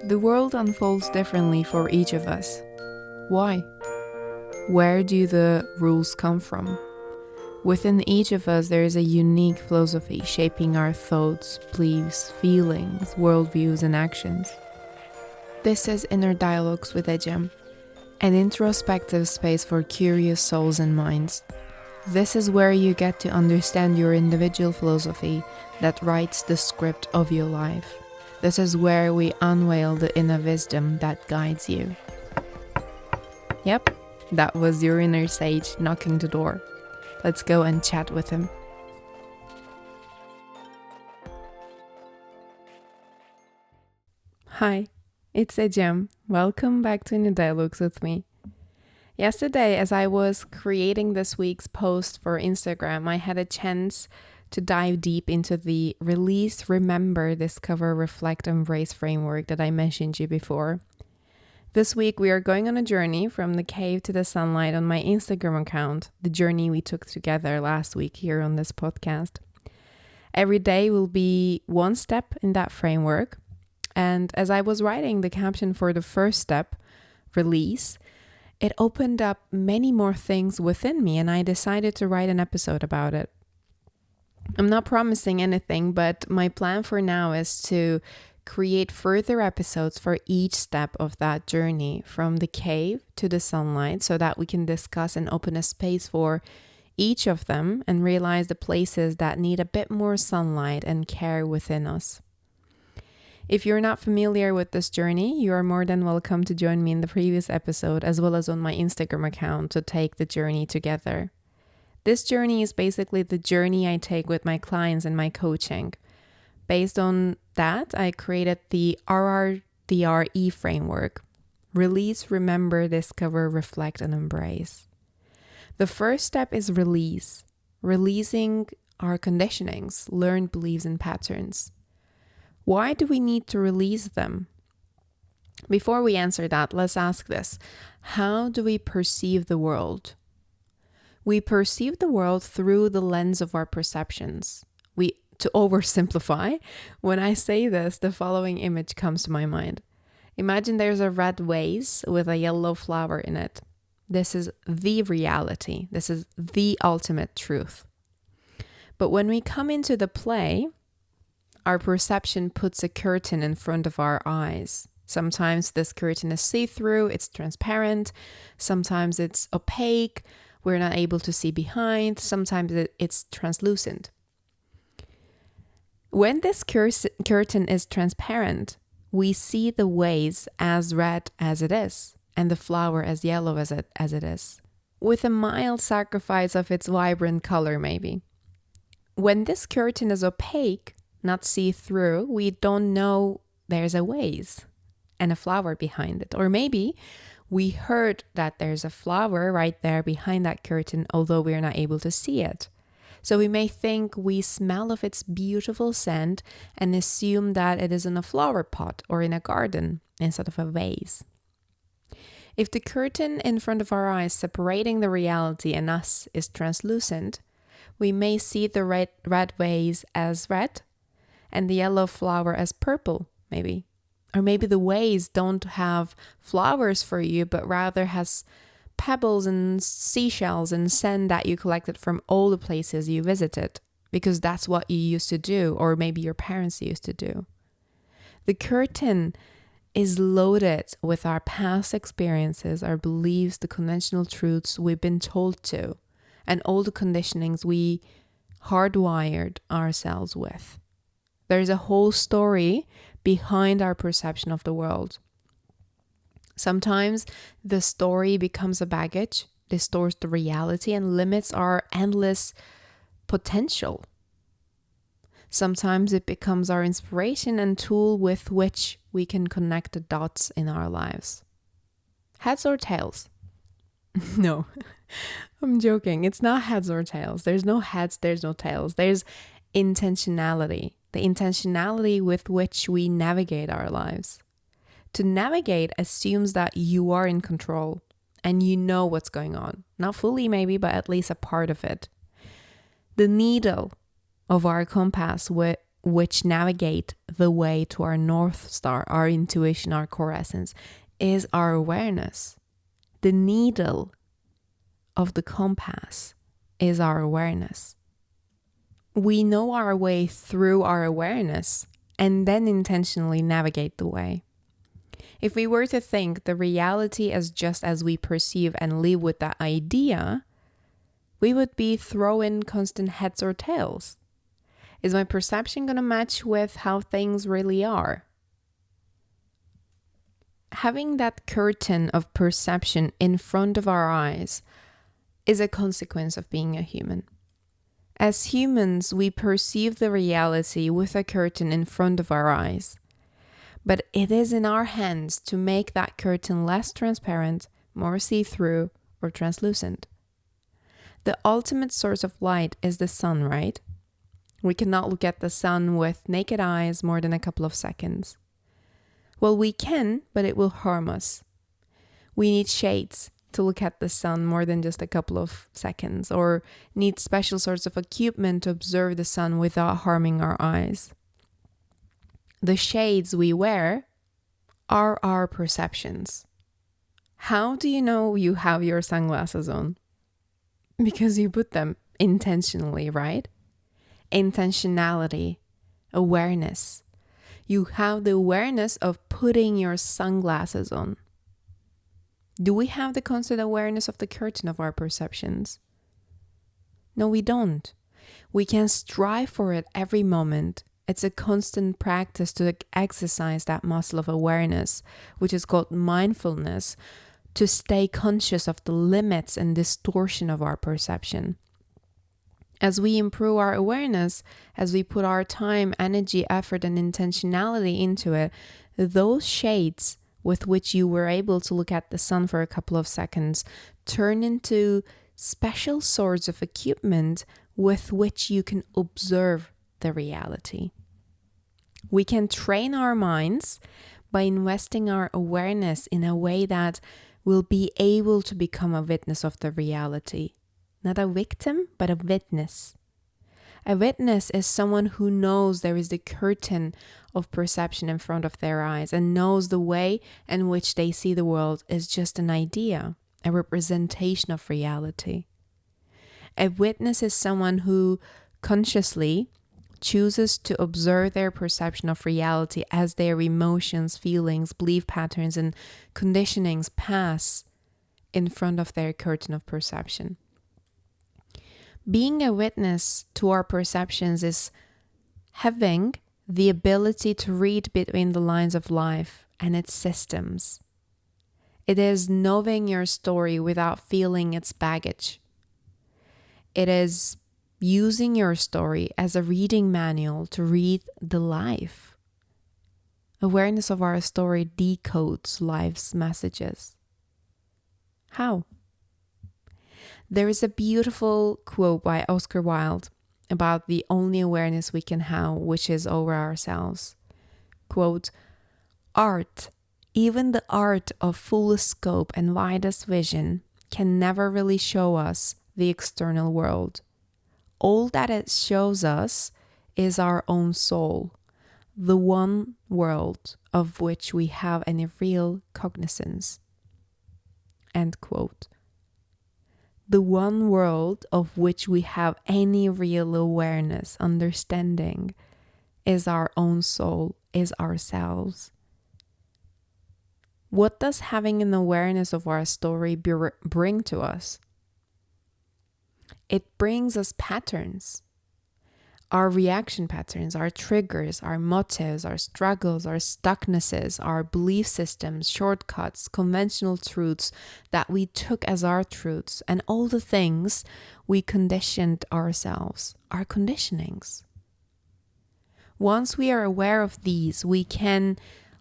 The world unfolds differently for each of us. Why? Where do the rules come from? Within each of us, there is a unique philosophy shaping our thoughts, beliefs, feelings, worldviews, and actions. This is Inner Dialogues with Ecem, an introspective space for curious souls and minds. This is where you get to understand your individual philosophy that writes the script of your life. This is where we unveil the inner wisdom that guides you. Yep, that was your inner sage knocking the door. Let's go and chat with him. Hi, it's Ecem. Welcome back to Inner Dialogues with me. Yesterday, as I was creating this week's post for Instagram, I had a chance to dive deep into the Release, Remember, Discover, Reflect, Embrace framework that I mentioned to you before. This week, we are going on a journey from the cave to the sunlight on my Instagram account, the journey we took together last week here on this podcast. Every day will be one step in that framework. And as I was writing the caption for the first step, release, it opened up many more things within me, and I decided to write an episode about it. I'm not promising anything, but my plan for now is to create further episodes for each step of that journey from the cave to the sunlight so that we can discuss and open a space for each of them and realize the places that need a bit more sunlight and care within us. If you're not familiar with this journey, you are more than welcome to join me in the previous episode as well as on my Instagram account to take the journey together. This journey is basically the journey I take with my clients in my coaching. Based on that, I created the RRDRE framework. Release, Remember, Discover, Reflect, and Embrace. The first step is release. Releasing our conditionings, learned beliefs, and patterns. Why do we need to release them? Before we answer that, let's ask this. How do we perceive the world? We perceive the world through the lens of our perceptions. To oversimplify, when I say this, the following image comes to my mind. Imagine there's a red vase with a yellow flower in it. This is the reality. This is the ultimate truth. But when we come into the play, our perception puts a curtain in front of our eyes. Sometimes this curtain is see-through, it's transparent. Sometimes it's opaque. We're not able to see behind. Sometimes it's translucent. When this curtain is transparent, we see the vase as red as it is and the flower as yellow as it is, with a mild sacrifice of its vibrant color maybe. When this curtain is opaque, not see-through, we don't know there's a vase and a flower behind it. Or maybe we heard that there's a flower right there behind that curtain, although we're not able to see it. So we may think we smell of its beautiful scent and assume that it is in a flower pot or in a garden instead of a vase. If the curtain in front of our eyes separating the reality and us is translucent, we may see the red vase as red and the yellow flower as purple, maybe. Or maybe the vase don't have flowers for you, but rather has pebbles and seashells and sand that you collected from all the places you visited, because that's what you used to do, or maybe your parents used to do. The curtain is loaded with our past experiences, our beliefs, the conventional truths we've been told to, and all the conditionings we hardwired ourselves with. There's a whole story behind our perception of the world. Sometimes the story becomes a baggage, distorts the reality, and limits our endless potential. Sometimes it becomes our inspiration and tool with which we can connect the dots in our lives. Heads or tails? No, I'm joking. It's not heads or tails. There's no heads, there's no tails. There's intentionality, the intentionality with which we navigate our lives. To navigate assumes that you are in control and you know what's going on. Not fully maybe, but at least a part of it. The needle of our compass which navigate the way to our North Star, our intuition, our core essence, is our awareness. The needle of the compass is our awareness. We know our way through our awareness and then intentionally navigate the way. If we were to think the reality as just as we perceive and live with that idea, we would be throwing constant heads or tails. Is my perception going to match with how things really are? Having that curtain of perception in front of our eyes is a consequence of being a human. As humans, we perceive the reality with a curtain in front of our eyes. But it is in our hands to make that curtain less transparent, more see-through, or translucent. The ultimate source of light is the sun, right? We cannot look at the sun with naked eyes more than a couple of seconds. Well, we can, but it will harm us. We need shades to look at the sun more than just a couple of seconds, or need special sorts of equipment to observe the sun without harming our eyes. The shades we wear are our perceptions. How do you know you have your sunglasses on? Because you put them intentionally, right? Intentionality, awareness. You have the awareness of putting your sunglasses on. Do we have the constant awareness of the curtain of our perceptions? No, we don't. We can strive for it every moment. It's a constant practice to exercise that muscle of awareness, which is called mindfulness, to stay conscious of the limits and distortion of our perception. As we improve our awareness, as we put our time, energy, effort, and intentionality into it, those shades with which you were able to look at the sun for a couple of seconds turn into special sorts of equipment with which you can observe the reality. We can train our minds by investing our awareness in a way that will be able to become a witness of the reality. Not a victim, but a witness. A witness is someone who knows there is the curtain of perception in front of their eyes and knows the way in which they see the world is just an idea, a representation of reality. A witness is someone who consciously chooses to observe their perception of reality as their emotions, feelings, belief patterns, and conditionings pass in front of their curtain of perception. Being a witness to our perceptions is having the ability to read between the lines of life and its systems. It is knowing your story without feeling its baggage. It is using your story as a reading manual to read the life. Awareness of our story decodes life's messages. How? There is a beautiful quote by Oscar Wilde about the only awareness we can have, which is over ourselves. Quote, "Art, even the art of fullest scope and widest vision, can never really show us the external world. All that it shows us is our own soul, the one world of which we have any real cognizance." End quote. The one world of which we have any real awareness, understanding, is our own soul, is ourselves. What does having an awareness of our story bring to us? It brings us patterns. Our reaction patterns, our triggers, our motives, our struggles, our stucknesses, our belief systems, shortcuts, conventional truths that we took as our truths, and all the things we conditioned ourselves, our conditionings. Once we are aware of these, we can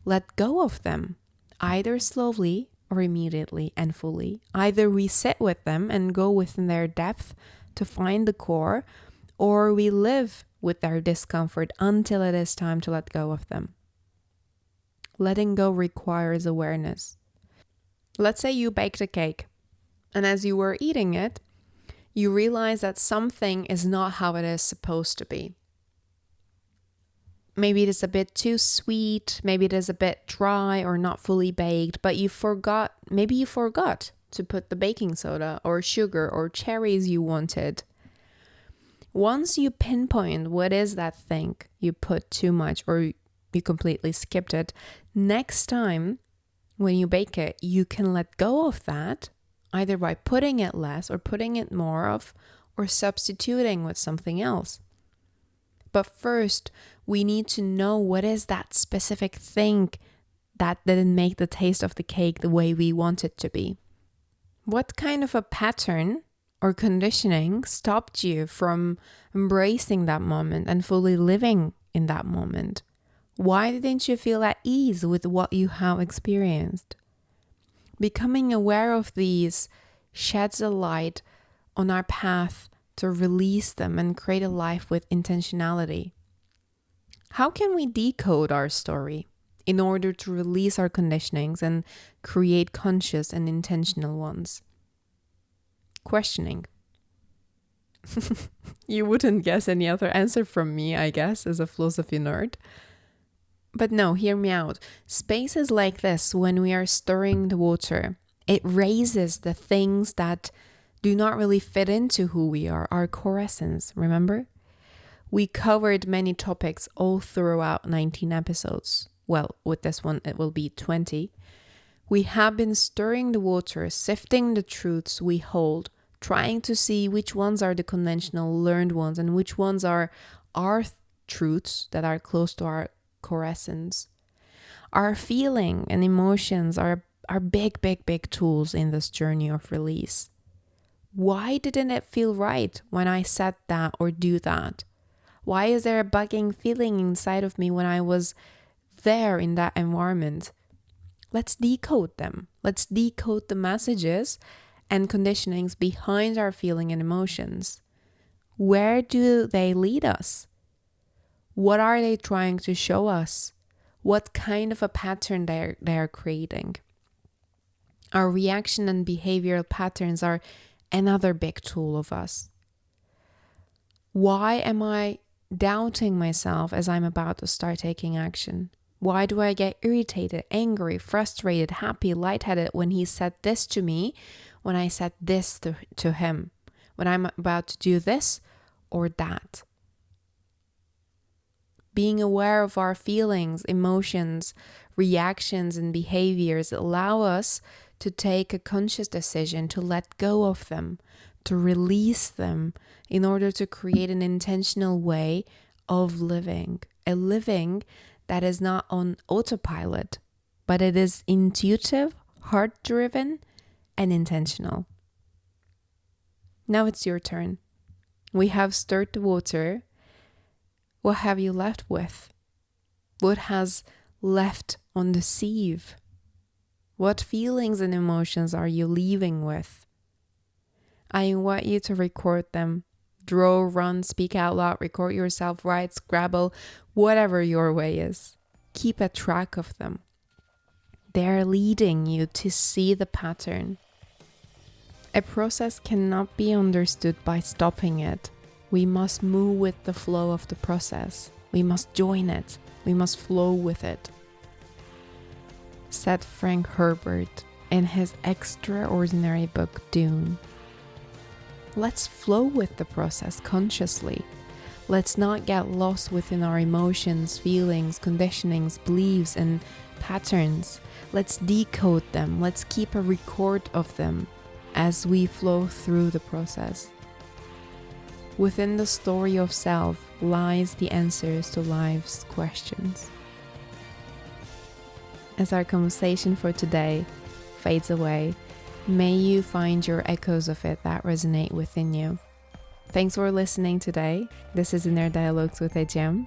let go of them, either slowly or immediately and fully. Either we sit with them and go within their depth to find the core, or we live with their discomfort until it is time to let go of them. Letting go requires awareness. Let's say you baked a cake, and as you were eating it, you realize that something is not how it is supposed to be. Maybe it is a bit too sweet, maybe it is a bit dry or not fully baked, but maybe you forgot to put the baking soda or sugar or cherries you wanted. Once you pinpoint what is that thing you put too much or you completely skipped it, next time when you bake it, you can let go of that, either by putting it less or putting it more of, or substituting with something else. But first, we need to know what is that specific thing that didn't make the taste of the cake the way we want it to be. What kind of a pattern or conditioning stopped you from embracing that moment and fully living in that moment? Why didn't you feel at ease with what you have experienced? Becoming aware of these sheds a light on our path to release them and create a life with intentionality. How can we decode our story in order to release our conditionings and create conscious and intentional ones? Questioning. You wouldn't guess any other answer from me, I guess, as a philosophy nerd. But no, hear me out. Spaces like this, when we are stirring the water, it raises the things that do not really fit into who we are, our core essence, remember? We covered many topics all throughout 19 episodes. Well, with this one, it will be 20. We have been stirring the water, sifting the truths we hold, trying to see which ones are the conventional learned ones and which ones are our truths that are close to our core essence. Our feeling and emotions are big, big, big tools in this journey of release. Why didn't it feel right when I said that or do that? Why is there a bugging feeling inside of me when I was there in that environment? Let's decode them. Let's decode the messages and conditionings behind our feeling and emotions. Where do they lead us? What are they trying to show us? What kind of a pattern they are creating? Our reaction and behavioral patterns are another big tool of us. Why am I doubting myself as I'm about to start taking action? Why do I get irritated, angry, frustrated, happy, lightheaded when he said this to me, when I said this to him, when I'm about to do this or that? Being aware of our feelings, emotions, reactions, and behaviors allow us to take a conscious decision to let go of them, to release them in order to create an intentional way of living. A living that is not on autopilot, but it is intuitive, heart-driven, and intentional. Now it's your turn. We have stirred the water. What have you left with? What has left on the sieve? What feelings and emotions are you leaving with? I invite you to record them. Draw, run, speak out loud, record yourself, write, Scrabble, whatever your way is. Keep a track of them. They're leading you to see the pattern. A process cannot be understood by stopping it. We must move with the flow of the process. We must join it. We must flow with it. Said Frank Herbert in his extraordinary book Dune. Let's flow with the process consciously. Let's not get lost within our emotions, feelings, conditionings, beliefs, and patterns. Let's decode them. Let's keep a record of them as we flow through the process. Within the story of self lies the answers to life's questions. As our conversation for today fades away, may you find your echoes of it that resonate within you. Thanks for listening today. This is Inner Dialogues with Ecem,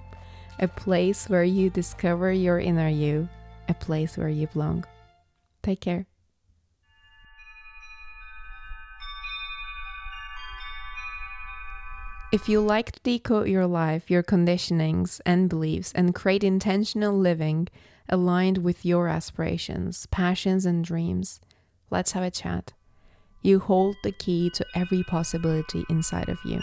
a place where you discover your inner you, a place where you belong. Take care. If you like to decode your life, your conditionings and beliefs, and create intentional living aligned with your aspirations, passions, and dreams, let's have a chat. You hold the key to every possibility inside of you.